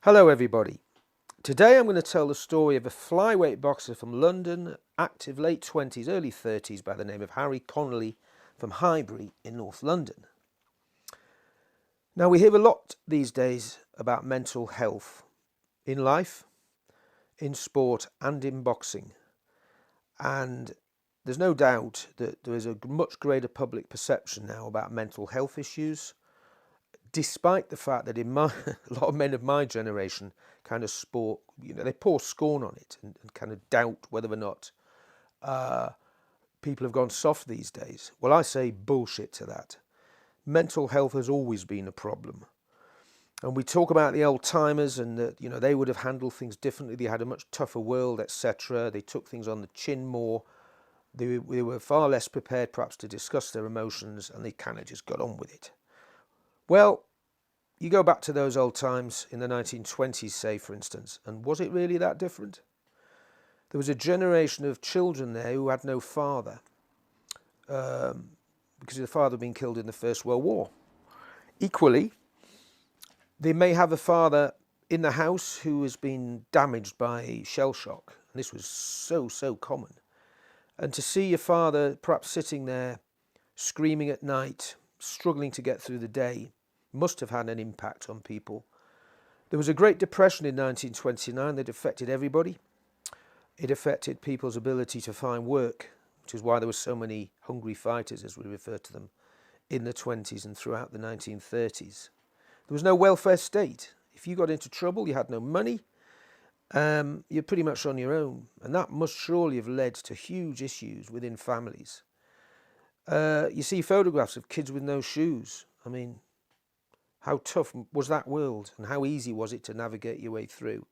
Hello everybody. Today I'm going to tell the story of a flyweight boxer from London, active late 20s, early 30s, by the name of Harry Connolly from Highbury in North London. Now we hear a lot these days about mental health in life, in sport and in boxing. And there's no doubt that there is a much greater public perception now about mental health issues, despite the fact that a lot of men of my generation kind of they pour scorn on it and kind of doubt whether or not people have gone soft these days. Well, I say bullshit to that. Mental health has always been a problem. And we talk about the old timers and that, they would have handled things differently. They had a much tougher world, etc. They took things on the chin more. They were far less prepared perhaps to discuss their emotions, and they kind of just got on with it. Well, you go back to those old times in the 1920s, say, for instance, and was it really that different? There was a generation of children there who had no father because their father had been killed in the First World War. Equally, they may have a father in the house who has been damaged by shell shock. And this was so common. And to see your father perhaps sitting there screaming at night, struggling to get through the day, must have had an impact on people. There was a Great Depression in 1929 that affected everybody. It affected people's ability to find work, which is why there were so many hungry fighters, as we refer to them, in the 20s and throughout the 1930s. There was no welfare state. If you got into trouble, you had no money, you're pretty much on your own. And that must surely have led to huge issues within families. You see photographs of kids with no shoes. I mean, how tough was that world, and how easy was it to navigate your way through?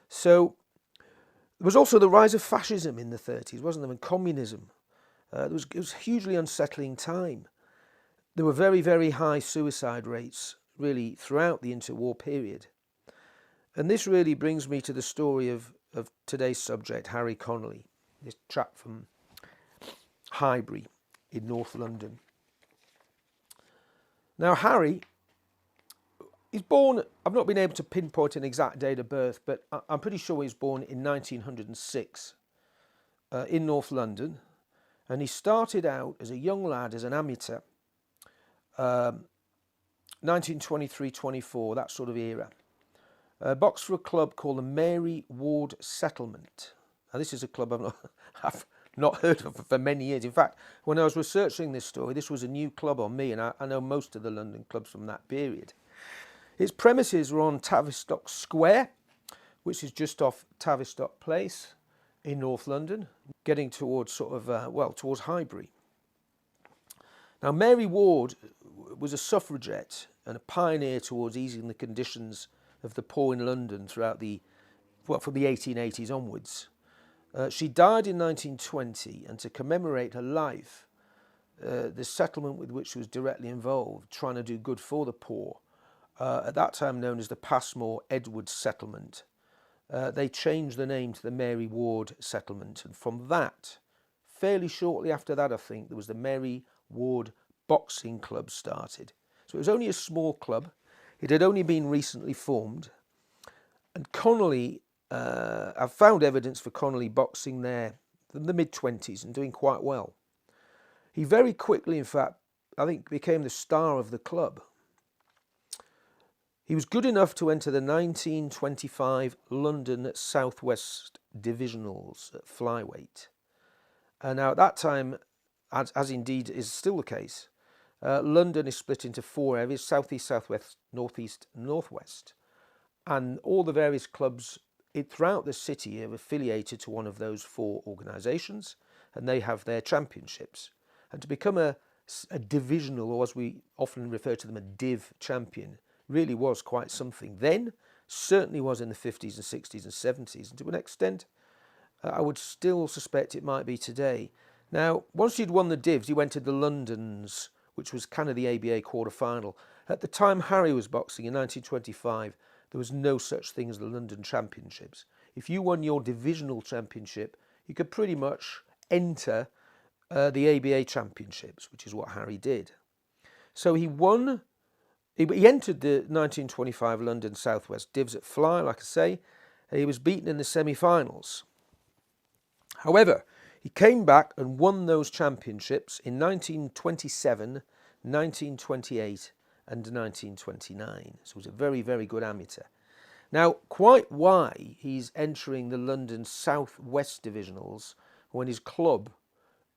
So there was also the rise of fascism in the 30s, wasn't there, and communism. It was a hugely unsettling time. There were very, very high suicide rates, really, throughout the interwar period. And this really brings me to the story of today's subject, Harry Connolly, this chap from Highbury in North London. Now, Harry, he's born, I've not been able to pinpoint an exact date of birth, but I'm pretty sure he was born in 1906 in North London. And he started out as a young lad, as an amateur, 1923-24, that sort of era. Boxed for a club called the Mary Ward Settlement. Now, this is a club I've not heard of for many years. In fact, when I was researching this story, this was a new club on me, and I know most of the London clubs from that period. Its premises were on Tavistock Square, which is just off Tavistock Place in North London, getting towards towards Highbury. Now, Mary Ward was a suffragette and a pioneer towards easing the conditions of the poor in London from the 1880s onwards. She died in 1920, and to commemorate her life, the settlement with which she was directly involved, trying to do good for the poor, at that time known as the Passmore Edwards Settlement, they changed the name to the Mary Ward Settlement. And from that, fairly shortly after that, I think, there was the Mary Ward Boxing Club started. So it was only a small club. It had only been recently formed. And Connolly, I've found evidence for Connolly boxing there in the mid-20s and doing quite well. He very quickly, in fact, I think became the star of the club. He was good enough to enter the 1925 London South West Divisionals at Flyweight. Now at that time, as indeed is still the case, London is split into four areas: southeast, southwest, northeast, northwest. And all the various clubs throughout the city are affiliated to one of those four organisations, and they have their championships. And to become a divisional, or as we often refer to them, a div champion, really was quite something. Then, certainly was in the 50s and 60s and 70s, and to an extent, I would still suspect it might be today. Now, once he'd won the divs, he went to the Londons, which was kind of the ABA quarter-final. At the time Harry was boxing in 1925, there was no such thing as the London Championships. If you won your divisional championship, you could pretty much enter the ABA Championships, which is what Harry did. So he won He entered the 1925 London Southwest Divs at Fly, like I say. He was beaten in the semi-finals. However, he came back and won those championships in 1927, 1928 and 1929. So he was a very, very good amateur. Now, quite why he's entering the London Southwest Divisionals when his club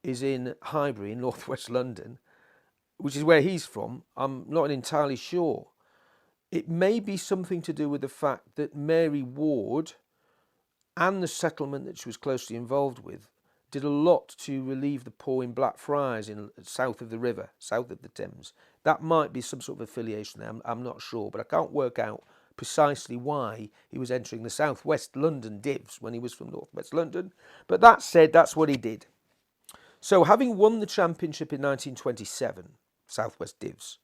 is in Highbury in northwest London, which is where he's from, I'm not entirely sure. It may be something to do with the fact that Mary Ward and the settlement that she was closely involved with did a lot to relieve the poor in Blackfriars in south of the river, south of the Thames. That might be some sort of affiliation there, I'm not sure, but I can't work out precisely why he was entering the Southwest London Divs when he was from Northwest London. But that said, that's what he did. So having won the championship in 1927, Southwest Divs,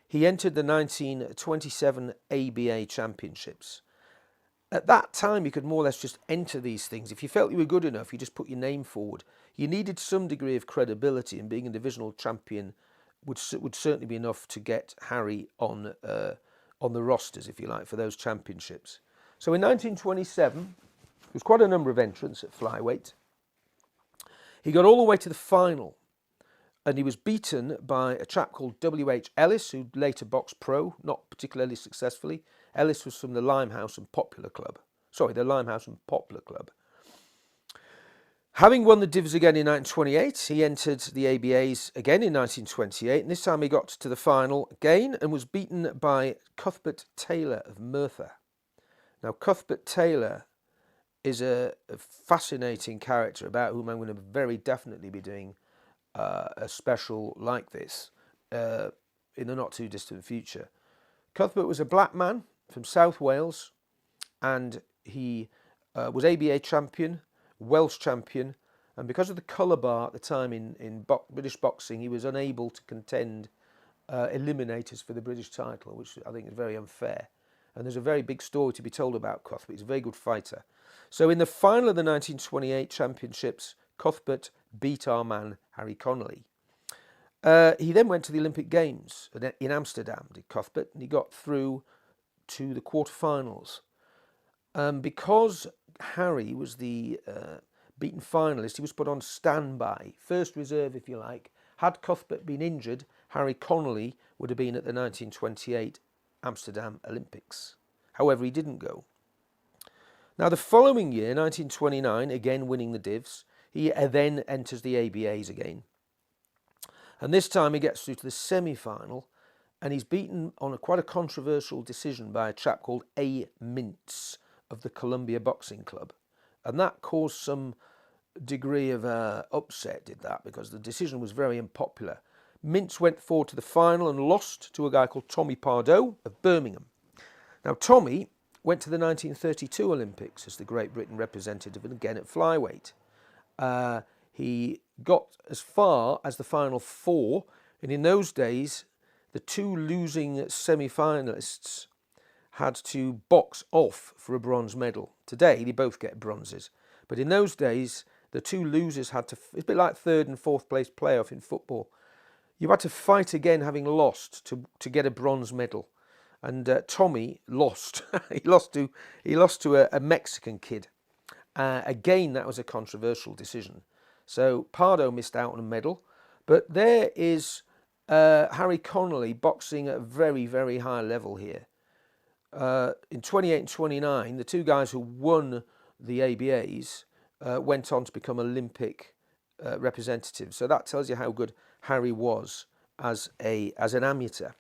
he entered the 1927 ABA Championships. At that time, you could more or less just enter these things. If you felt you were good enough, you just put your name forward. You needed some degree of credibility, and being a divisional champion would certainly be enough to get Harry on the rosters, if you like, for those championships. So in 1927, there was quite a number of entrants at flyweight. He got all the way to the final, and he was beaten by a chap called W.H. Ellis, who later boxed pro, not particularly successfully. Ellis was from the Limehouse and Poplar Club. Having won the Divs again in 1928, he entered the ABAs again in 1928, and this time he got to the final again and was beaten by Cuthbert Taylor of Merthyr. Now, Cuthbert Taylor is a fascinating character about whom I'm going to very definitely be doing a special like this in the not too distant future. Cuthbert was a black man from South Wales, and he was ABA champion, Welsh champion, and because of the colour bar at the time in British boxing, he was unable to contend eliminators for the British title, which I think is very unfair. And there's a very big story to be told about Cuthbert. He's a very good fighter. So in the final of the 1928 championships, Cuthbert beat our man Harry Connolly. He then went to the Olympic Games in Amsterdam, did Cuthbert, and he got through to the quarterfinals. Because Harry was the beaten finalist, he was put on standby, first reserve if you like. Had Cuthbert been injured, Harry Connolly would have been at the 1928 Amsterdam Olympics. However, he didn't go. Now the following year, 1929, again winning the Divs, he then enters the ABAs again. And this time he gets through to the semi-final, and he's beaten on quite a controversial decision by a chap called A. Mintz of the Columbia Boxing Club. And that caused some degree of upset, did that, because the decision was very unpopular. Mintz went forward to the final and lost to a guy called Tommy Pardoe of Birmingham. Now, Tommy went to the 1932 Olympics as the Great Britain representative, and again at flyweight. He got as far as the final four, and in those days, the two losing semi-finalists had to box off for a bronze medal. Today, they both get bronzes. But in those days, the two losers had to, it's a bit like third and fourth place playoff in football. You had to fight again having lost to get a bronze medal. And Tommy lost. he lost to a Mexican kid. Again, that was a controversial decision. So Pardo missed out on a medal. But there is Harry Connolly boxing at a very, very high level here. In 28 and 29, the two guys who won the ABAs went on to become Olympic representatives. So that tells you how good Harry was as an amateur.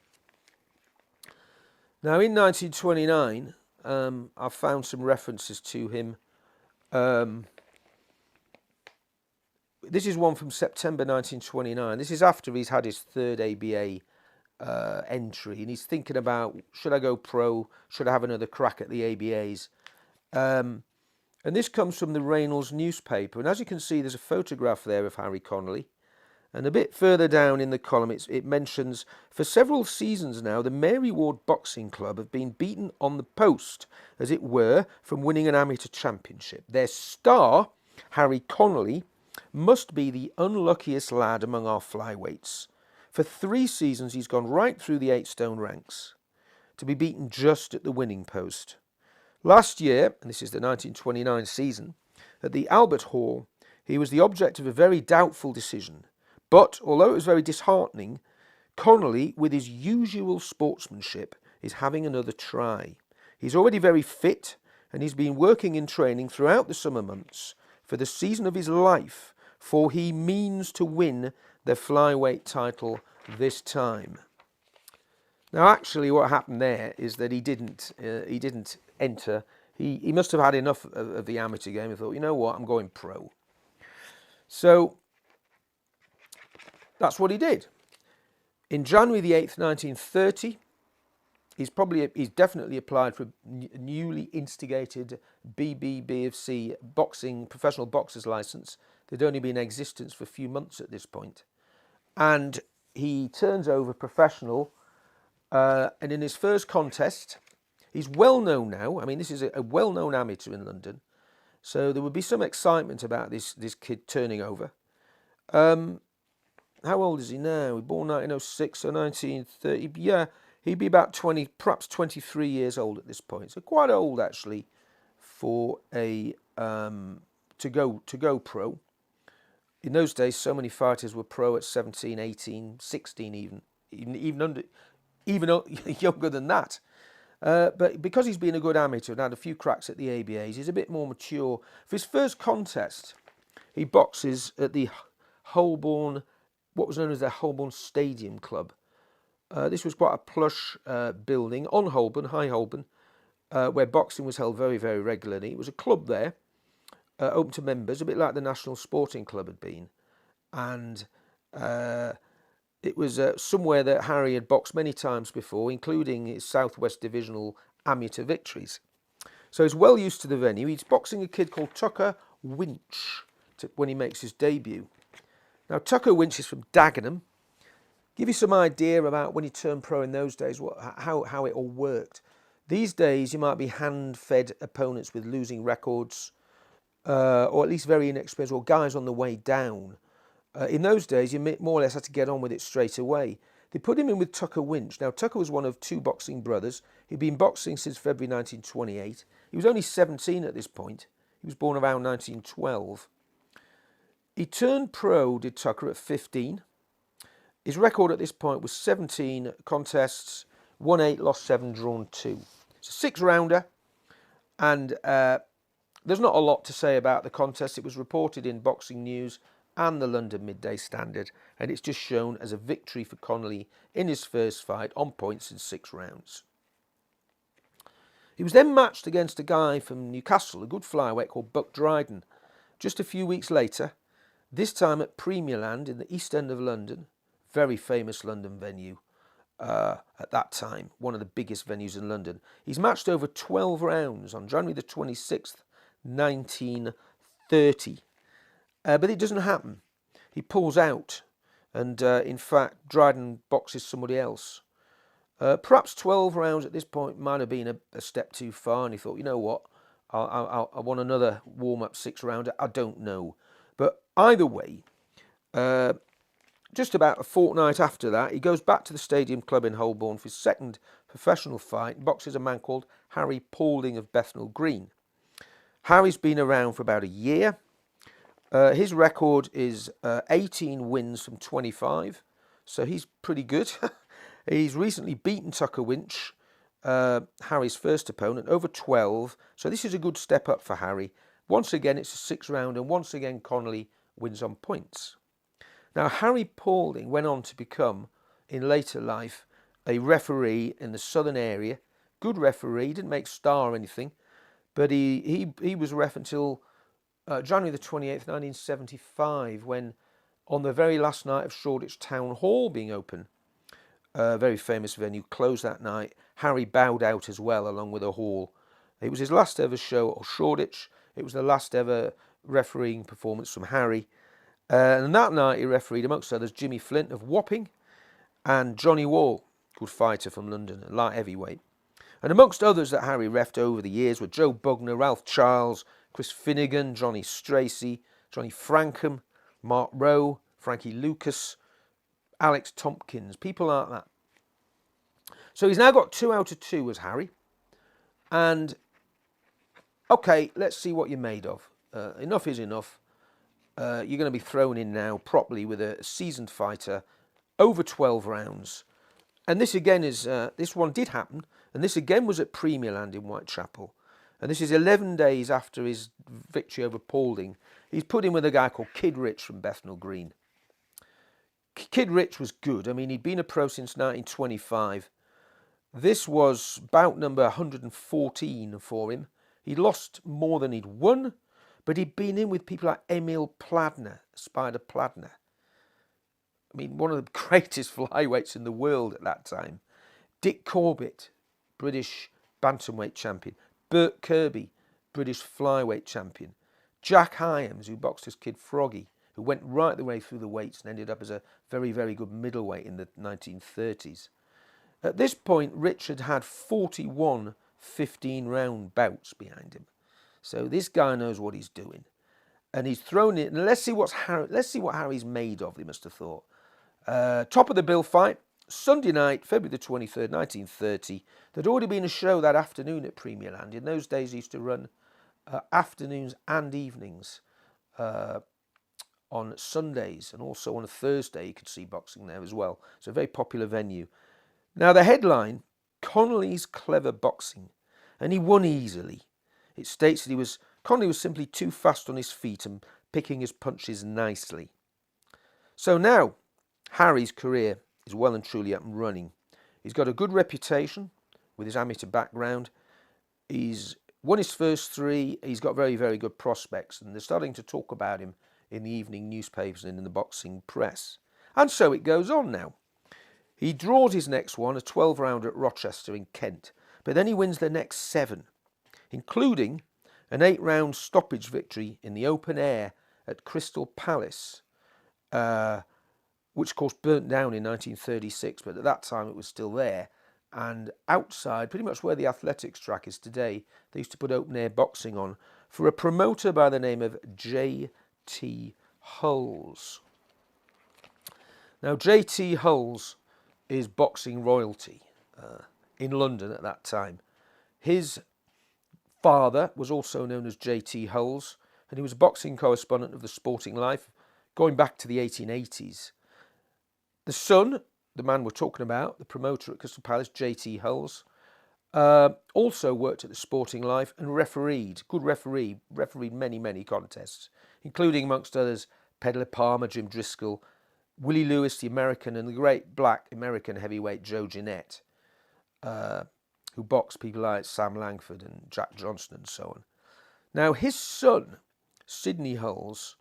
Now, in 1929, I found some references to him. This is one from September 1929. This is after he's had his third ABA entry, and he's thinking about, should I go pro? Should I have another crack at the ABAs? And this comes from the Reynolds newspaper. And as you can see, there's a photograph there of Harry Connolly. And a bit further down in the column, it mentions, for several seasons now, the Mary Ward Boxing Club have been beaten on the post, as it were, from winning an amateur championship. Their star, Harry Connolly, must be the unluckiest lad among our flyweights. For 3 seasons, he's gone right through the 8-stone ranks. to be beaten just at the winning post. Last year, and this is the 1929 season, at the Albert Hall, he was the object of a very doubtful decision. But, although it was very disheartening, Connolly, with his usual sportsmanship, is having another try. He's already very fit, and he's been working in training throughout the summer months for the season of his life, for he means to win the flyweight title this time. Now, actually, what happened there is that he didn't enter. He must have had enough of the amateur game and thought, you know what, I'm going pro. So that's what he did. In January the 8th, 1930, he's definitely applied for a newly instigated BBBFC boxing professional boxer's license. They'd only been in existence for a few months at this point. And he turns over professional, and in his first contest, he's well known now. I mean, this is a well-known amateur in London, so there would be some excitement about this kid turning over. How old is he now? He was born 1906, so 1930. Yeah, he'd be about 20, perhaps 23 years old at this point. So quite old actually for a to go pro. In those days, so many fighters were pro at 17, 18, 16 even younger than that. But because he's been a good amateur and had a few cracks at the ABAs, he's a bit more mature. For his first contest, he boxes at the Holborn, what was known as the Holborn Stadium Club. This was quite a plush building on Holborn, High Holborn, where boxing was held very, very regularly. It was a club there, open to members, a bit like the National Sporting Club had been. And it was somewhere that Harry had boxed many times before, including his Southwest Divisional amateur victories. So he's well used to the venue. He's boxing a kid called Tucker Winch when he makes his debut. Now, Tucker Winch is from Dagenham. Give you some idea about when he turned pro in those days, how it all worked. These days, you might be hand-fed opponents with losing records, or at least very inexperienced, or guys on the way down. In those days, you more or less had to get on with it straight away. They put him in with Tucker Winch. Now, Tucker was one of two boxing brothers. He'd been boxing since February 1928. He was only 17 at this point. He was born around 1912. He turned pro, did Tucker, at 15. His record at this point was 17 contests, won 8, lost 7, drawn 2. It's a 6-rounder, and there's not a lot to say about the contest. It was reported in Boxing News and the London Midday Standard, and it's just shown as a victory for Connolly in his first fight on points in 6 rounds. He was then matched against a guy from Newcastle, a good flyweight called Buck Dryden, just a few weeks later, this time at Premierland in the East End of London, very famous London venue at that time, one of the biggest venues in London. He's matched over 12 rounds on January the 26th, 1930. But it doesn't happen. He pulls out, and in fact, Dryden boxes somebody else. Perhaps 12 rounds at this point might have been a step too far, and he thought, you know what, I want another warm-up 6-rounder. I don't know. But either way, just about a fortnight after that, he goes back to the Stadium Club in Holborn for his second professional fight and boxes a man called Harry Paulding of Bethnal Green. Harry's been around for about a year. His record is 18 wins from 25, so he's pretty good. He's recently beaten Tucker Winch, Harry's first opponent, over 12, so this is a good step up for Harry. Once again, it's a 6-round, and once again, Connolly wins on points. Now, Harry Paulding went on to become, in later life, a referee in the southern area. Good referee, didn't make star or anything, but he was ref until January the 28th, 1975, when, on the very last night of Shoreditch Town Hall being open, a very famous venue, closed that night, Harry bowed out as well, along with a hall. It was his last ever show at Shoreditch. It was the last ever refereeing performance from Harry. And that night he refereed, amongst others, Jimmy Flint of Wapping and Johnny Wall, good fighter from London, a light heavyweight. And amongst others that Harry refed over the years were Joe Bugner, Ralph Charles, Chris Finnegan, Johnny Stracey, Johnny Frankham, Mark Rowe, Frankie Lucas, Alex Tompkins, people like that. So he's now got 2 out of 2 as Harry. And, okay, let's see what you're made of. Enough is enough. You're going to be thrown in now properly with a seasoned fighter, over 12 rounds. And this again is, this one did happen, and this again was at Premier Land in Whitechapel. And this is 11 days after his victory over Paulding. He's put in with a guy called Kid Rich from Bethnal Green. Kid Rich was good. I mean, he'd been a pro since 1925. This was bout number 114 for him. He'd lost more than he'd won, but he'd been in with people like Emil Pladner, Spider Pladner. I mean, one of the greatest flyweights in the world at that time. Dick Corbett, British bantamweight champion. Bert Kirby, British flyweight champion. Jack Hyams, who boxed as Kid Froggy, who went right the way through the weights and ended up as a very, very good middleweight in the 1930s. At this point, Richard had 41 15-round bouts behind him. So this guy knows what he's doing. And he's thrown it. And let's see what Harry's made of, they must have thought. Top of the bill fight, Sunday night, February the 23rd, 1930. There'd already been a show that afternoon at Premier Land. In those days, he used to run afternoons and evenings on Sundays. And also on a Thursday, you could see boxing there as well. It's a very popular venue. Now, the headline, Connolly's Clever Boxing. And he won easily. It states that Connolly was simply too fast on his feet and picking his punches nicely. So now, Harry's career is well and truly up and running. He's got a good reputation with his amateur background. He's won his first 3. He's got very, very good prospects. And they're starting to talk about him in the evening newspapers and in the boxing press. And so it goes on now. He draws his next one, a 12-rounder at Rochester in Kent. But then he wins the next 7, including an 8-round stoppage victory in the open air at Crystal Palace, which of course burnt down in 1936, but at that time it was still there. And outside, pretty much where the athletics track is today, they used to put open air boxing on for a promoter by the name of J.T. Hulls. Now, J.T. Hulls is boxing royalty in London at that time. His father was also known as J.T. Hulls, and he was a boxing correspondent of the Sporting Life going back to the 1880s. The son, the man we're talking about, the promoter at Crystal Palace, J.T. Hulls, also worked at the Sporting Life and refereed many, many contests, including, amongst others, Pedler Palmer, Jim Driscoll, Willie Lewis, the American, and the great black American heavyweight Joe Jeanette, who boxed people like Sam Langford and Jack Johnson and so on. Now, his son, Sidney Hulls,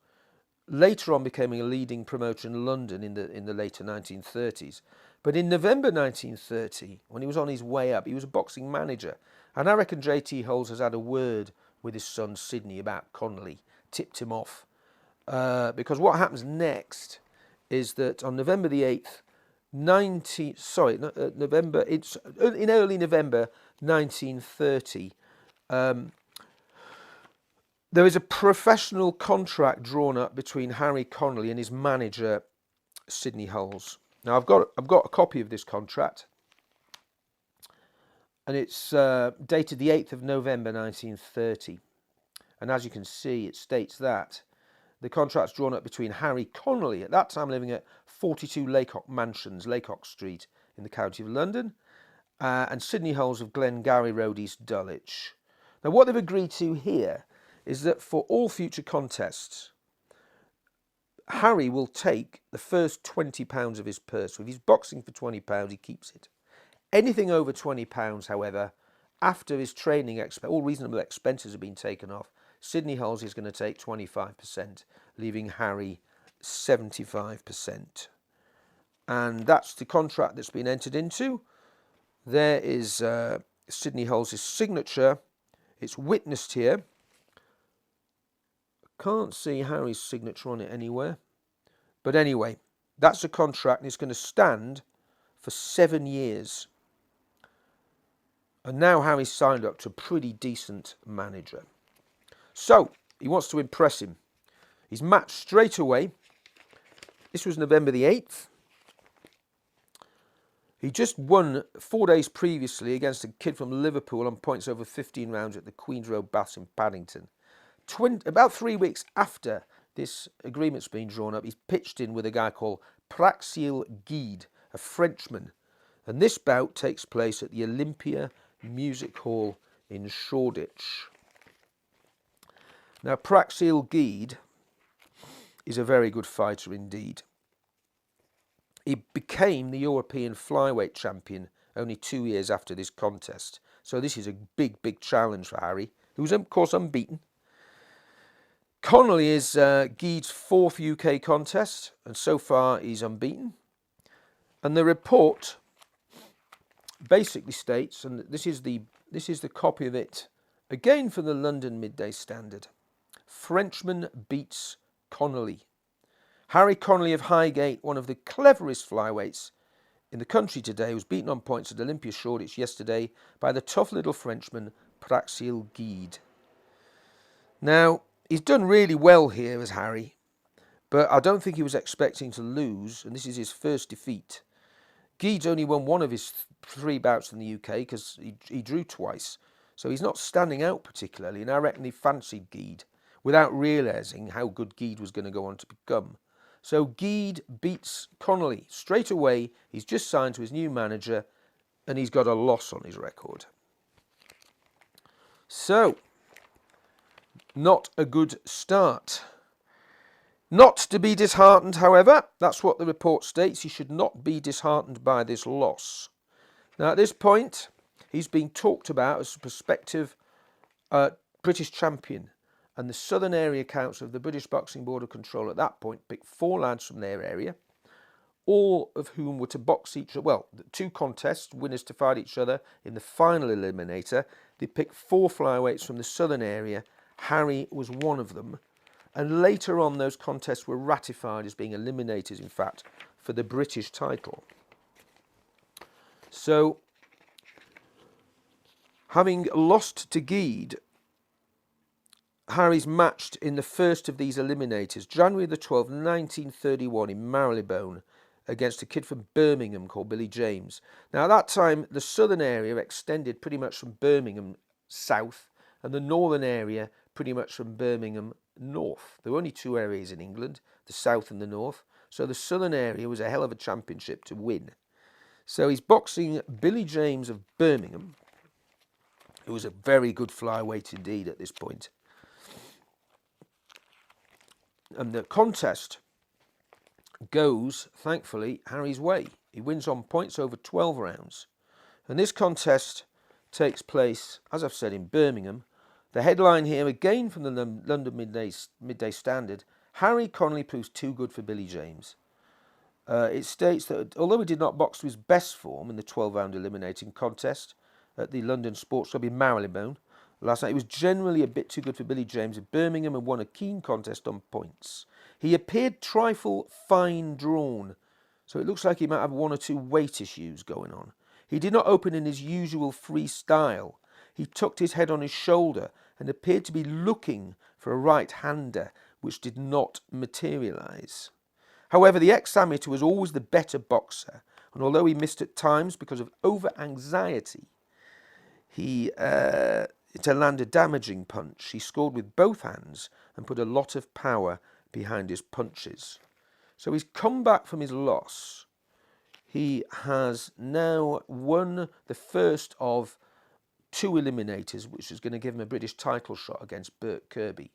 later on became a leading promoter in London in the later 1930s. But in November 1930, when he was on his way up, he was a boxing manager. And I reckon J.T. Hulls has had a word with his son Sidney about Connolly, tipped him off. Because what happens next is that on November the 8th, in early November 1930, there is a professional contract drawn up between Harry Connolly and his manager, Sidney Hulls. Now, I've got a copy of this contract, and it's dated the 8th of November 1930. And as you can see, it states that the contract's drawn up between Harry Connolly, at that time living at 42 Laycock Mansions, Laycock Street in the County of London, and Sidney Hulls of Glengarry Road, East Dulwich. Now, what they've agreed to here is that for all future contests, Harry will take the first £20 of his purse. So if he's boxing for £20, he keeps it. Anything over £20, however, after his training, all reasonable expenses have been taken off, Sidney Hulls is going to take 25%, leaving Harry 75%. And that's the contract that's been entered into. There is Sidney Hulls' signature. It's witnessed here. Can't see Harry's signature on it anywhere. But anyway, that's a contract, and it's going to stand for 7 years. And now Harry's signed up to a pretty decent manager. So, he wants to impress him. He's matched straight away. This was November the 8th. He just won 4 days previously against a kid from Liverpool on points over 15 rounds at the Queen's Road Baths in Paddington. About 3 weeks after this agreement's been drawn up, he's pitched in with a guy called Praxil Guide, a Frenchman. And this bout takes place at the Olympia Music Hall in Shoreditch. Now, Praxil Guide is a very good fighter indeed. He became the European Flyweight champion only 2 years after this contest. So this is a big, big challenge for Harry, who's, of course, unbeaten. Connolly is Guide's 4th UK contest, and so far he's unbeaten. And the report basically states, and this is the copy of it, again from the London Midday Standard. Frenchman beats Connolly. Harry Connolly of Highgate, one of the cleverest flyweights in the country today, was beaten on points at Olympia Shoreditch yesterday by the tough little Frenchman Praxil Guide. Now, he's done really well here as Harry, but I don't think he was expecting to lose, and this is his first defeat. Guide's only won 1 of his 3 bouts in the UK because he drew twice, so he's not standing out particularly, and I reckon he fancied Guide without realising how good Guide was going to go on to become. So Guide beats Connolly straight away. He's just signed to his new manager, and he's got a loss on his record. So, not a good start. Not to be disheartened, however. That's what the report states. He should not be disheartened by this loss. Now, at this point, he's being talked about as a prospective British champion. And the Southern Area Council of the British Boxing Board of Control at that point picked 4 lads from their area, all of whom were to box each other. Well, 2 contests, winners to fight each other in the final eliminator. They picked 4 flyweights from the Southern area. Harry was one of them. And later on, those contests were ratified as being eliminators, in fact, for the British title. So, having lost to Guide, Harry's matched in the first of these eliminators, January the 12th, 1931 in Marylebone, against a kid from Birmingham called Billy James. Now, at that time, the southern area extended pretty much from Birmingham south, and the northern area pretty much from Birmingham north. There were only 2 areas in England, the south and the north, so the southern area was a hell of a championship to win. So he's boxing Billy James of Birmingham, who was a very good flyweight indeed at this point. And the contest goes, thankfully, Harry's way. He wins on points over 12 rounds. And this contest takes place, as I've said, in Birmingham. The headline here, again from the London Midday Standard, Harry Connolly proves too good for Billy James. It states that although he did not box to his best form in the 12-round eliminating contest at the London Sports Club in Marylebone last night, he was generally a bit too good for Billy James of Birmingham and won a keen contest on points. He appeared trifle fine drawn, so it looks like he might have 1 or 2 weight issues going on. He did not open in his usual free style. He tucked his head on his shoulder and appeared to be looking for a right-hander, which did not materialise. However, the ex-amateur was always the better boxer, and although he missed at times because of over-anxiety, to land a damaging punch, he scored with both hands and put a lot of power behind his punches. So he's come back from his loss. He has now won the first of 2 eliminators, which is going to give him a British title shot against Bert Kirby.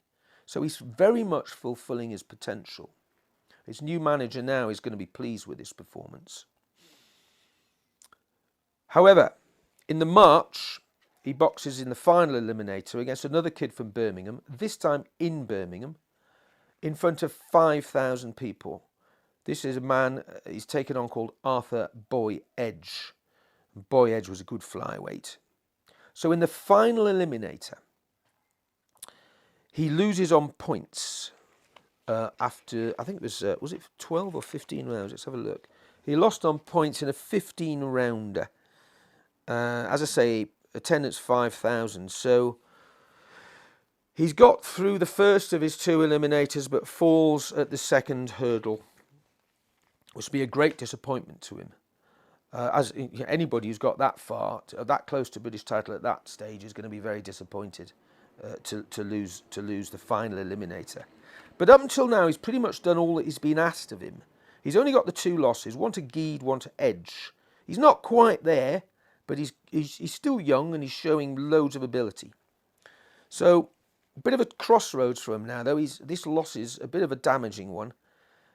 So he's very much fulfilling his potential. His new manager now is going to be pleased with his performance. However, in the March, he boxes in the final eliminator against another kid from Birmingham, this time in Birmingham, in front of 5,000 people. This is a man he's taken on called Arthur Boy Edge. Boy Edge was a good flyweight. So in the final eliminator, he loses on points after, I think it was it 12 or 15 rounds? Let's have a look. He lost on points in a 15-rounder. As I say, attendance 5,000. So he's got through the first of his 2 eliminators, but falls at the second hurdle, which would be a great disappointment to him. As anybody who's got that far, that close to British title at that stage, is going to be very disappointed to lose the final eliminator. But up until now, he's pretty much done all that he's been asked of him. He's only got the 2 losses, one to Geed, one to Edge. He's not quite there, but he's still young and he's showing loads of ability. So a bit of a crossroads for him now, though. This loss is a bit of a damaging one.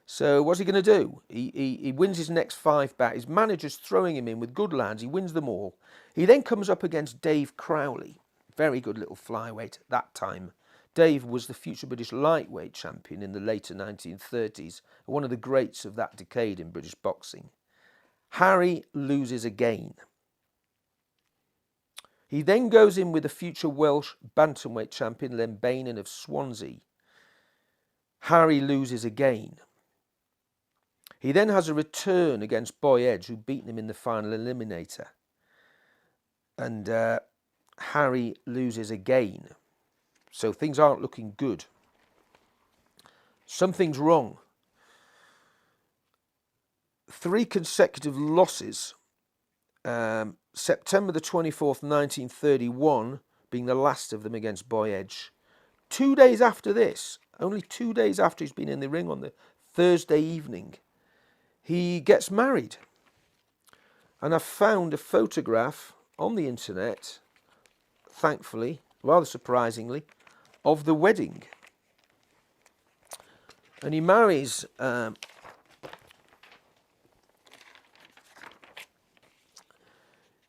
So what's he going to do? He wins his next 5 back. His manager's throwing him in with good lads. He wins them all. He then comes up against Dave Crowley. Very good little flyweight at that time. Dave was the future British lightweight champion in the later 1930s, one of the greats of that decade in British boxing. Harry loses again. He then goes in with the future Welsh bantamweight champion Len Bainan of Swansea. Harry loses again. He then has a return against Boy Edge, who beat him in the final eliminator. And Harry loses again. So things aren't looking good. Something's wrong. 3 consecutive losses. September the 24th, 1931, being the last of them against Boy Edge. 2 days after this, only 2 days after he's been in the ring on the Thursday evening, he gets married. And I found a photograph on the internet, thankfully, rather surprisingly, of the wedding. And he marries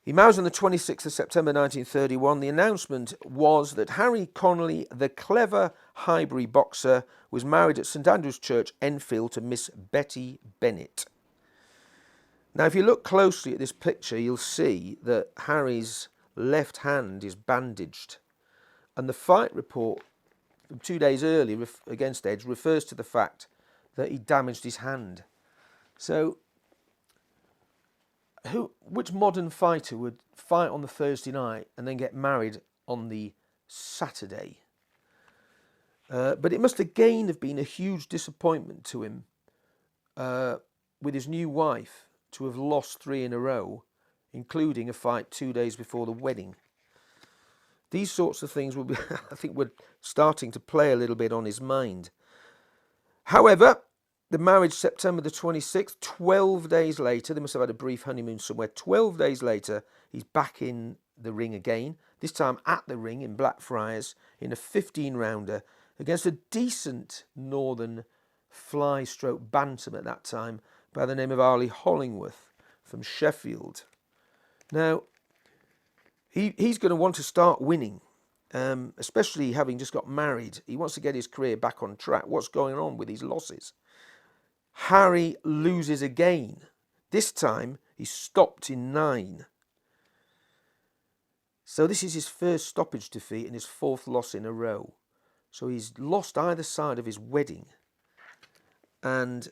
He marries on the 26th of September 1931. The announcement was that Harry Connolly, the clever Highbury boxer, was married at St Andrew's Church, Enfield, to Miss Betty Bennett. Now, if you look closely at this picture, you'll see that Harry's left hand is bandaged. And the fight report from 2 days earlier against Edge refers to the fact that he damaged his hand. So, which modern fighter would fight on the Thursday night and then get married on the Saturday? But it must again have been a huge disappointment to him with his new wife to have lost 3 in a row, including a fight 2 days before the wedding. These sorts of things will be, I think, were starting to play a little bit on his mind. However, the marriage, September the 26th, 12 days later, they must have had a brief honeymoon somewhere. 12 days later, he's back in the ring again, this time at the ring in Blackfriars, in a 15-rounder against a decent northern fly-stroke bantam at that time by the name of Arlie Hollingworth from Sheffield. Now, he's going to want to start winning, especially having just got married. He wants to get his career back on track. What's going on with his losses? Harry loses again. This time, he's stopped in 9. So this is his first stoppage defeat and his 4th loss in a row. So he's lost either side of his wedding. And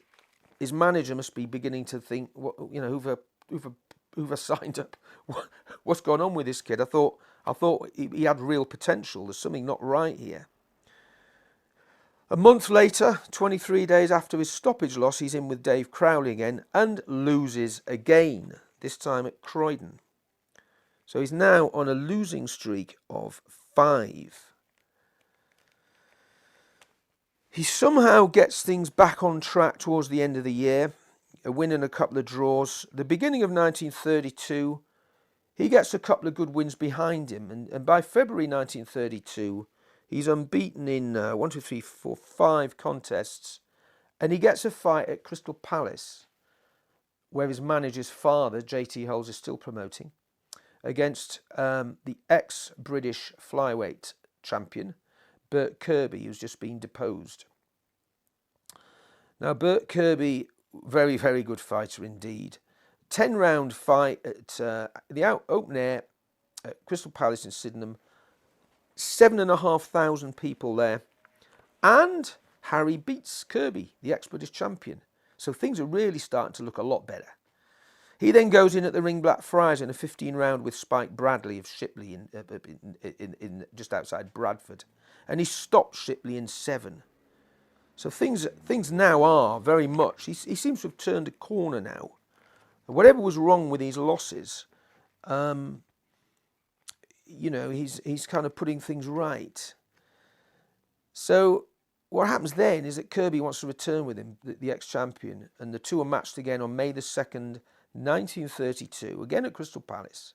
his manager must be beginning to think, who've signed up? What's going on with this kid? I thought he had real potential. There's something not right here. A month later, 23 days after his stoppage loss, he's in with Dave Crowley again and loses again, this time at Croydon. So he's now on a losing streak of 5. He somehow gets things back on track towards the end of the year, a win and a couple of draws. The beginning of 1932, he gets a couple of good wins behind him, and by February 1932, he's unbeaten in 5 contests, and he gets a fight at Crystal Palace, where his manager's father, JT Hulls, is still promoting, against the ex-British flyweight champion, Bert Kirby, who's just been deposed. Now, Bert Kirby, very, very good fighter indeed. 10-round fight at the open air at Crystal Palace in Sydenham. 7,500 people there. And Harry beats Kirby, the ex-British champion. So things are really starting to look a lot better. He then goes in at the ring Blackfriars in a 15-round with Spike Bradley of Shipley in just outside Bradford. And he stopped Shipley in 7. So things now are very much... He seems to have turned a corner now Whatever was wrong with his losses, he's kind of putting things right. So what happens then is that Kirby wants to return with him, the ex-champion, and the two are matched again on May the 2nd, 1932, again at Crystal Palace.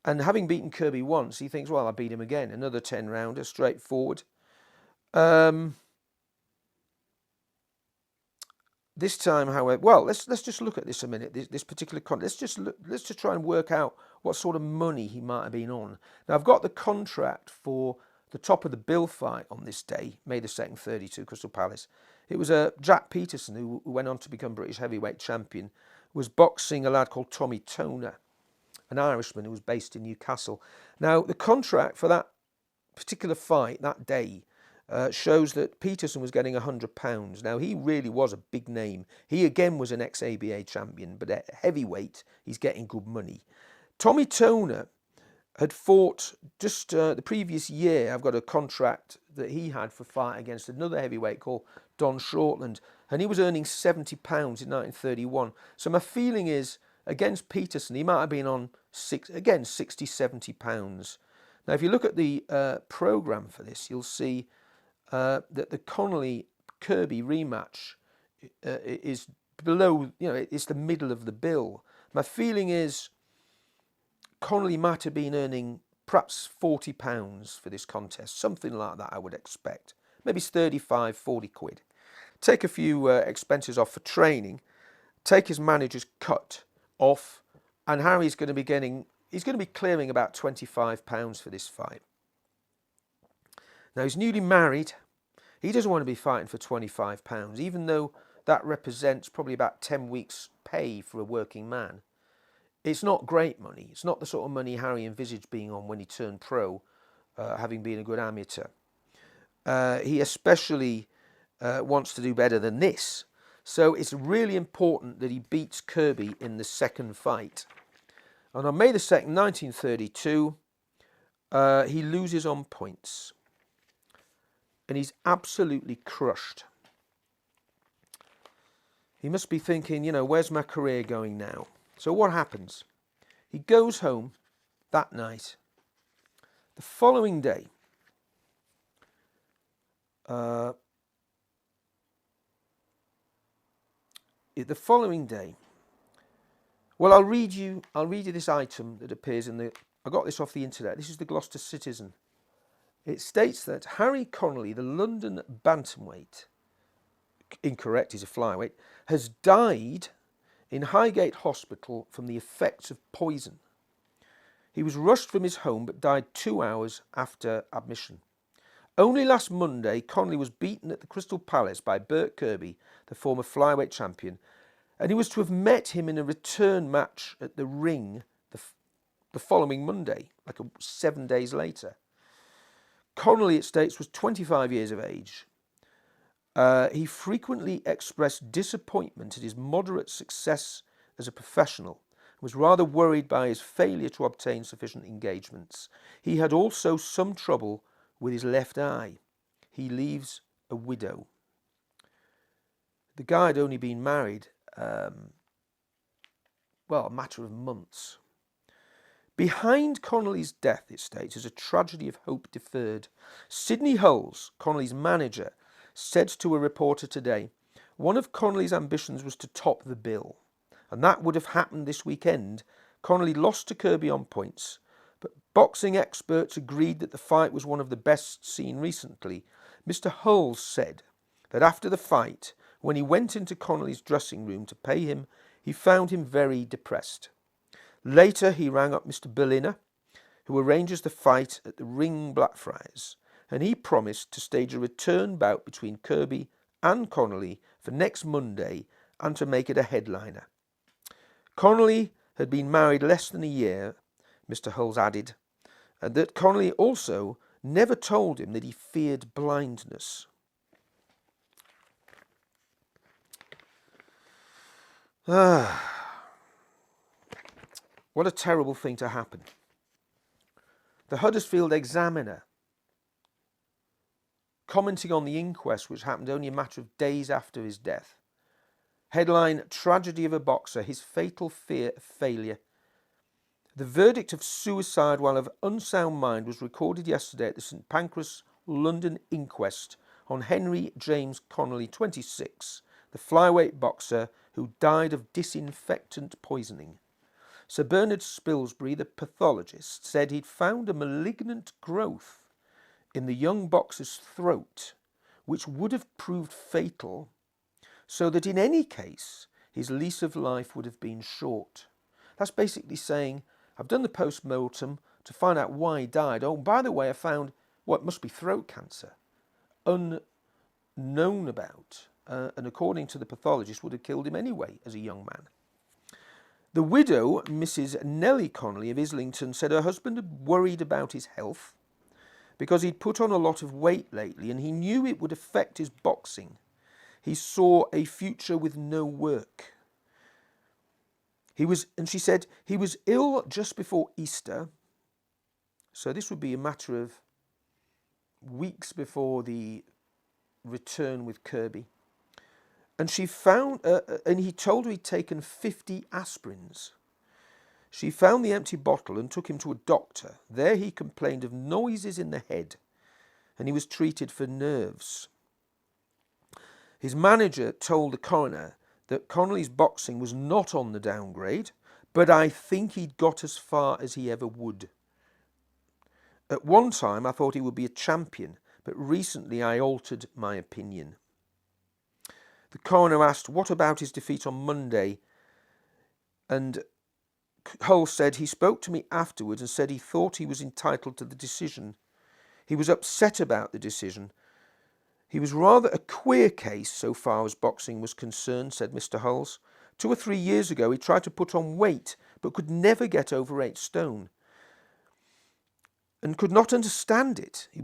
And having beaten Kirby once, he thinks, well, I'll beat him again. Another 10-rounder, straightforward. This time, however, well, let's just look at this a minute. This particular let's just try and work out what sort of money he might have been on. Now, I've got the contract for the top of the bill fight on this day, May the 2nd, 32, Crystal Palace. It was Jack Peterson, who went on to become British heavyweight champion, was boxing a lad called Tommy Toner, an Irishman who was based in Newcastle. Now, the contract for that particular fight that day shows that Peterson was getting £100. Now, he really was a big name. He again was an ex-ABA champion, but at heavyweight, he's getting good money. Tommy Toner had fought just the previous year. I've got a contract that he had for fight against another heavyweight called Don Shortland, and he was earning £70 in 1931. So my feeling is, against Peterson, he might have been on £60, £70. Now, if you look at the programme for this, you'll see that the Connolly-Kirby rematch is below, it's the middle of the bill. My feeling is Connolly might have been earning perhaps £40 for this contest, something like that I would expect. Maybe it's 35, 40 quid. Take a few expenses off for training, take his manager's cut off, and Harry's going to be clearing about £25 for this fight. Now, he's newly married. He doesn't want to be fighting for £25, even though that represents probably about 10 weeks' pay for a working man. It's not great money. It's not the sort of money Harry envisaged being on when he turned pro, having been a good amateur. He especially wants to do better than this. So it's really important that he beats Kirby in the second fight. And on May the 2nd, 1932, he loses on points. And he's absolutely crushed. He must be thinking, where's my career going now? So what happens? He goes home that night. The following day, well, I'll read you this item that appears I got this off the internet. This is the Gloucester Citizen. It states that Harry Connolly, the London bantamweight, incorrect, he's a flyweight, has died in Highgate Hospital from the effects of poison. He was rushed from his home but died 2 hours after admission. Only last Monday, Connolly was beaten at the Crystal Palace by Bert Kirby, the former flyweight champion, and he was to have met him in a return match at the Ring the following Monday, 7 days later. Connolly, it states, was 25 years of age. He frequently expressed disappointment at his moderate success as a professional and was rather worried by his failure to obtain sufficient engagements. He had also some trouble with his left eye. He leaves a widow. The guy had only been married, a matter of months. Behind Connolly's death, it states, is a tragedy of hope deferred. Sidney Hulls, Connolly's manager, said to a reporter today, one of Connolly's ambitions was to top the bill, and that would have happened this weekend. Connolly lost to Kirby on points, but boxing experts agreed that the fight was one of the best seen recently. Mr. Hulls said that after the fight, when he went into Connolly's dressing room to pay him, he found him very depressed. Later, he rang up Mr. Berliner, who arranges the fight at the Ring Blackfriars, and he promised to stage a return bout between Kirby and Connolly for next Monday and to make it a headliner. Connolly had been married less than a year, Mr. Hulls added, and that Connolly also never told him that he feared blindness. What a terrible thing to happen. The Huddersfield Examiner, commenting on the inquest which happened only a matter of days after his death, Headline, Tragedy of a Boxer, His Fatal Fear of Failure. The verdict of suicide while of unsound mind was recorded yesterday at the St Pancras London inquest on Henry James Connolly, 26, the flyweight boxer who died of disinfectant poisoning. Sir Bernard Spilsbury, the pathologist, said he'd found a malignant growth in the young boxer's throat, which would have proved fatal, so that in any case, his lease of life would have been short. That's basically saying, I've done the post-mortem to find out why he died. Oh, by the way, I found what must be throat cancer, unknown about, and according to the pathologist, would have killed him anyway as a young man. The widow, Mrs. Nellie Connolly of Islington, said her husband had worried about his health because he'd put on a lot of weight lately and he knew it would affect his boxing. He saw a future with no work. She said, he was ill just before Easter, so this would be a matter of weeks before the return with Kirby. And she found, and he told her he'd taken 50 aspirins. She found the empty bottle and took him to a doctor. There he complained of noises in the head, and he was treated for nerves. His manager told the coroner that Connolly's boxing was not on the downgrade, but I think he'd got as far as he ever would. At one time I thought he would be a champion, but recently I altered my opinion. The coroner asked, what about his defeat on Monday? And Hull said he spoke to me afterwards and said he thought he was entitled to the decision. He was upset about the decision. He was rather a queer case so far as boxing was concerned, said Mr. Hulls. 2 or 3 years ago he tried to put on weight but could never get over 8 stone and could not understand it. He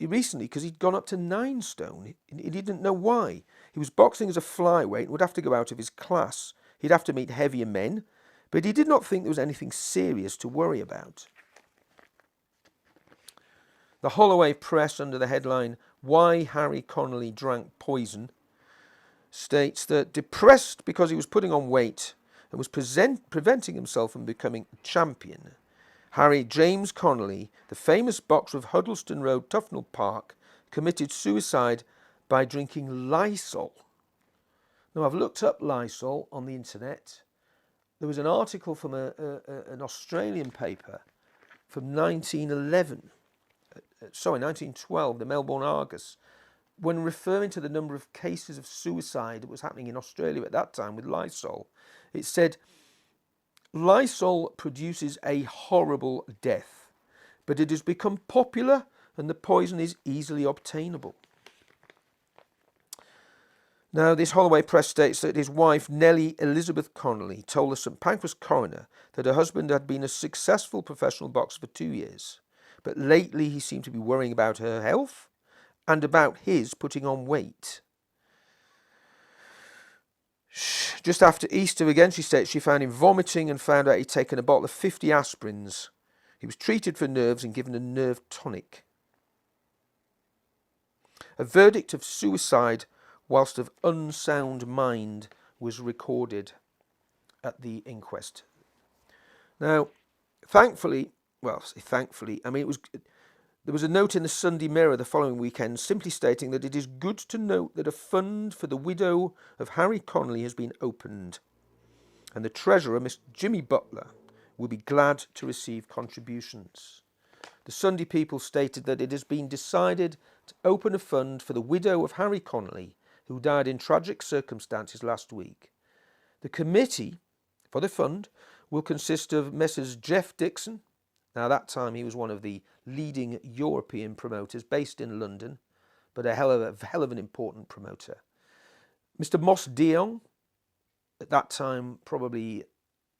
recently, because he'd gone up to 9 stone, he didn't know why. He was boxing as a flyweight and would have to go out of his class. He'd have to meet heavier men, but he did not think there was anything serious to worry about. The Holloway Press, under the headline, Why Harry Connolly Drank Poison, states that depressed because he was putting on weight and was preventing himself from becoming a champion, Harry James Connolly, the famous boxer of Huddleston Road, Tufnell Park, committed suicide by drinking Lysol. Now, I've looked up Lysol on the internet. There was an article from an Australian paper from 1912, the Melbourne Argus, when referring to the number of cases of suicide that was happening in Australia at that time with Lysol. It said, Lysol produces a horrible death, but it has become popular and the poison is easily obtainable. Now, this Holloway Press states that his wife, Nellie Elizabeth Connolly, told the St Pancras coroner that her husband had been a successful professional boxer for 2 years, but lately he seemed to be worrying about her health and about his putting on weight. Just after Easter again, she states she found him vomiting and found out he'd taken a bottle of 50 aspirins. He was treated for nerves and given a nerve tonic. A verdict of suicide whilst of unsound mind was recorded at the inquest. Now, thankfully, there was a note in the Sunday Mirror the following weekend simply stating that it is good to note that a fund for the widow of Harry Connolly has been opened, and the treasurer, Mr. Jimmy Butler, will be glad to receive contributions. The Sunday People stated that it has been decided to open a fund for the widow of Harry Connolly, who died in tragic circumstances last week. The committee for the fund will consist of Messrs. Jeff Dixon. Now, that time he was one of the leading European promoters based in London, but a hell of an important promoter. Mr. Moss Dion, at that time probably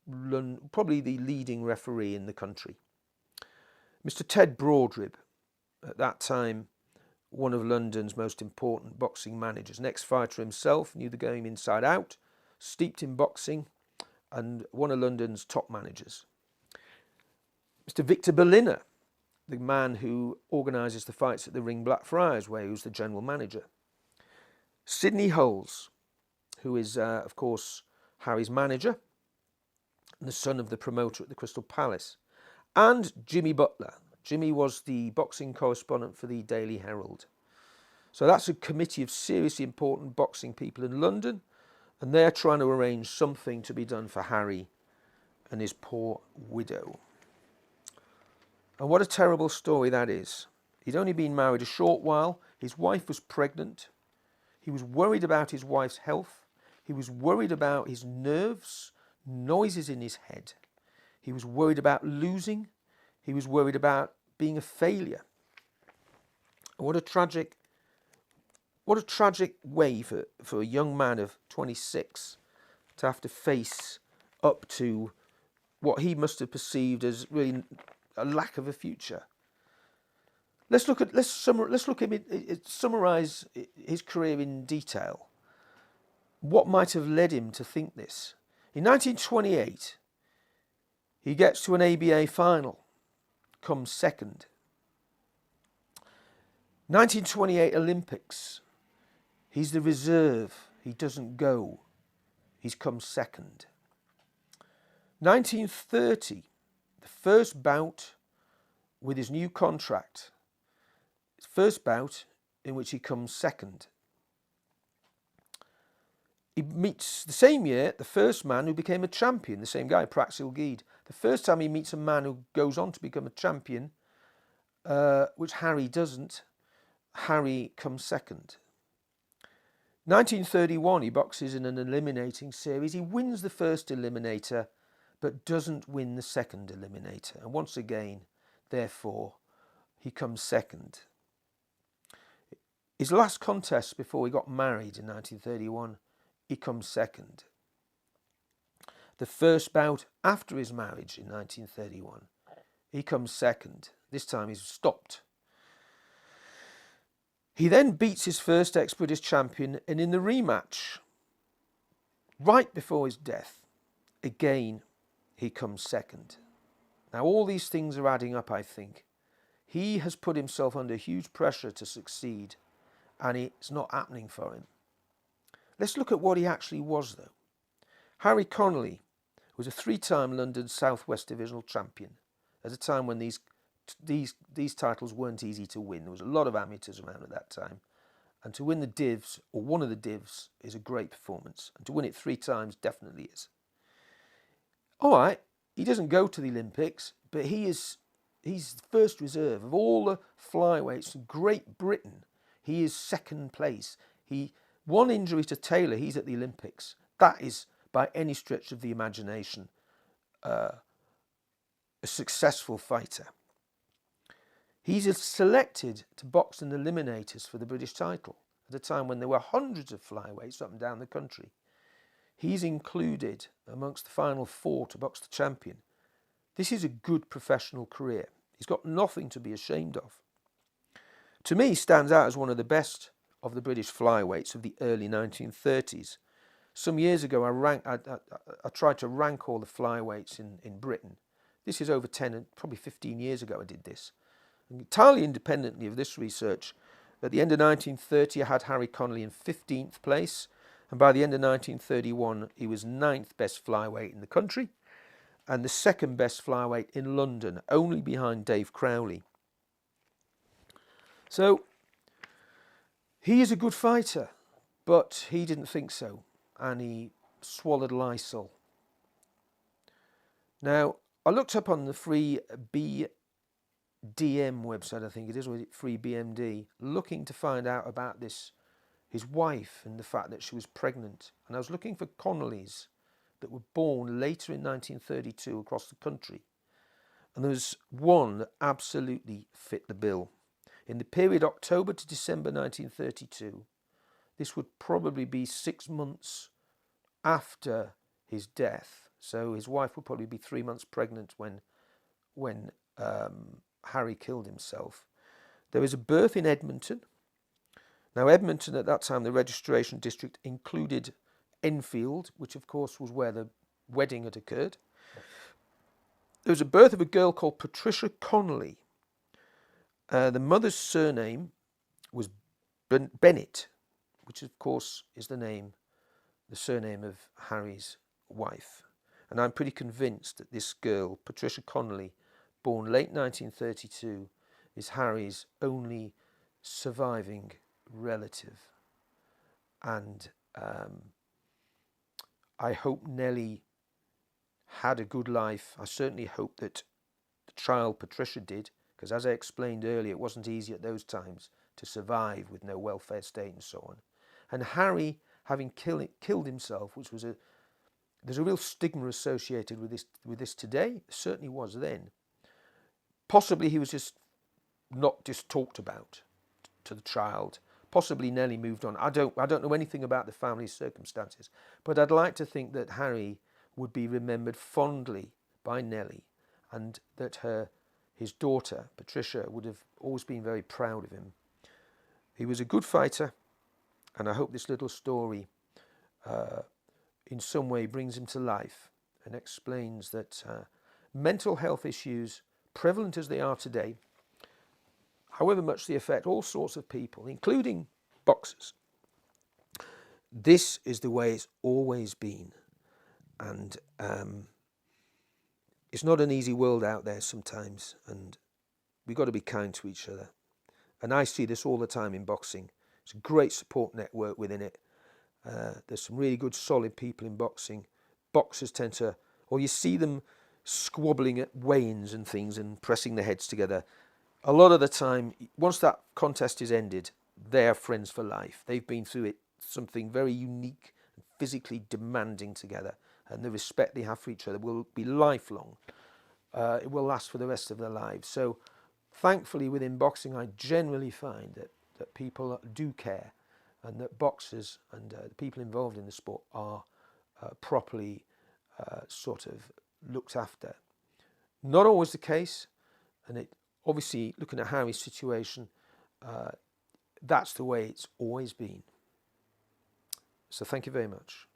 the leading referee in the country. Mr. Ted Broadrib, at that time one of London's most important boxing managers, an ex-fighter himself, knew the game inside out, steeped in boxing, and one of London's top managers. Mr. Victor Berliner, the man who organises the fights at the Ring Blackfriars, where he was the general manager. Sidney Hulls, who is, of course, Harry's manager and the son of the promoter at the Crystal Palace, and Jimmy Butler. Jimmy was the boxing correspondent for the Daily Herald. So that's a committee of seriously important boxing people in London, and they're trying to arrange something to be done for Harry and his poor widow. And what a terrible story that is. He'd only been married a short while. His wife was pregnant. He was worried about his wife's health. He was worried about his nerves, noises in his head. He was worried about losing. He was worried about being a failure. What a tragic way for a young man of 26 to have to face up to what he must have perceived as really a lack of a future. Let's summarize his career in detail. What might have led him to think this? In 1928, he gets to an ABA final, comes second. 1928 Olympics, he's the reserve, he doesn't go, he's come second. 1930, the first bout with his new contract, his first bout in which he comes second. He meets, the same year, the first man who became a champion, the same guy, Praxil Gede. The first time he meets a man who goes on to become a champion, which Harry doesn't, Harry comes second. 1931, he boxes in an eliminating series. He wins the first eliminator, but doesn't win the second eliminator. And once again, therefore, he comes second. His last contest before he got married in 1931, he comes second. The first bout after his marriage in 1931, he comes second. This time he's stopped. He then beats his first ex-British champion, and in the rematch, right before his death, again, he comes second. Now, all these things are adding up, I think. He has put himself under huge pressure to succeed, and it's not happening for him. Let's look at what he actually was, though. Harry Connolly was a 3-time London South West Divisional champion at a time when these titles weren't easy to win. There was a lot of amateurs around at that time. And to win the divs, or one of the divs, is a great performance. And to win it 3 times definitely is. All right, he doesn't go to the Olympics, but he's the first reserve of all the flyweights in Great Britain. He is second place. One injury to Taylor, he's at the Olympics. That is, by any stretch of the imagination, a successful fighter. He's selected to box in the eliminators for the British title at a time when there were hundreds of flyweights up and down the country. He's included amongst the final 4 to box the champion. This is a good professional career. He's got nothing to be ashamed of. To me, he stands out as one of the best of the British flyweights of the early 1930s. Some years ago, I tried to rank all the flyweights in Britain. This is over 10, probably 15 years ago I did this. Entirely independently of this research, at the end of 1930, I had Harry Connolly in 15th place, and by the end of 1931, he was 9th best flyweight in the country, and the 2nd best flyweight in London, only behind Dave Crowley. So, he is a good fighter, but he didn't think so, and he swallowed Lysol. Now, I looked up on the free BDM website, I think it is, or is it free BMD, looking to find out about this, his wife, and the fact that she was pregnant. And I was looking for Connollys that were born later in 1932 across the country. And there was one that absolutely fit the bill. In the period October to December 1932, this would probably be 6 months after his death. So his wife would probably be 3 months pregnant when Harry killed himself. There was a birth in Edmonton. Now, Edmonton at that time, the registration district included Enfield, which of course was where the wedding had occurred. There was a birth of a girl called Patricia Connolly. The mother's surname was Bennett, which of course is the name the surname of Harry's wife. And I'm pretty convinced that this girl, Patricia Connolly, born late 1932, is Harry's only surviving relative. And I hope Nellie had a good life. I certainly hope that the child Patricia did, because as I explained earlier, it wasn't easy at those times to survive with no welfare state and so on. And Harry, having killed himself, which was there's a real stigma associated with this today. There certainly was then. Possibly he was just not just talked about to the child. Possibly Nellie moved on. I don't know anything about the family's circumstances, but I'd like to think that Harry would be remembered fondly by Nellie, and that his daughter Patricia would have always been very proud of him. He was a good fighter, and I hope this little story in some way brings him to life and explains that mental health issues, prevalent as they are today, however much they affect all sorts of people, including boxers, this is the way it's always been. And it's not an easy world out there sometimes, and we've got to be kind to each other. And I see this all the time in boxing. It's a great support network within it. There's some really good, solid people in boxing. Boxers tend to, or you see them squabbling at weigh-ins and things and pressing their heads together. A lot of the time, once that contest is ended, they're friends for life. They've been through it, something very unique and physically demanding together, and the respect they have for each other will be lifelong. It will last for the rest of their lives. So thankfully within boxing, I generally find that people do care, and that boxers and the people involved in the sport are properly sort of looked after. Not always the case, and it obviously, looking at Harry's situation, that's the way it's always been. So thank you very much.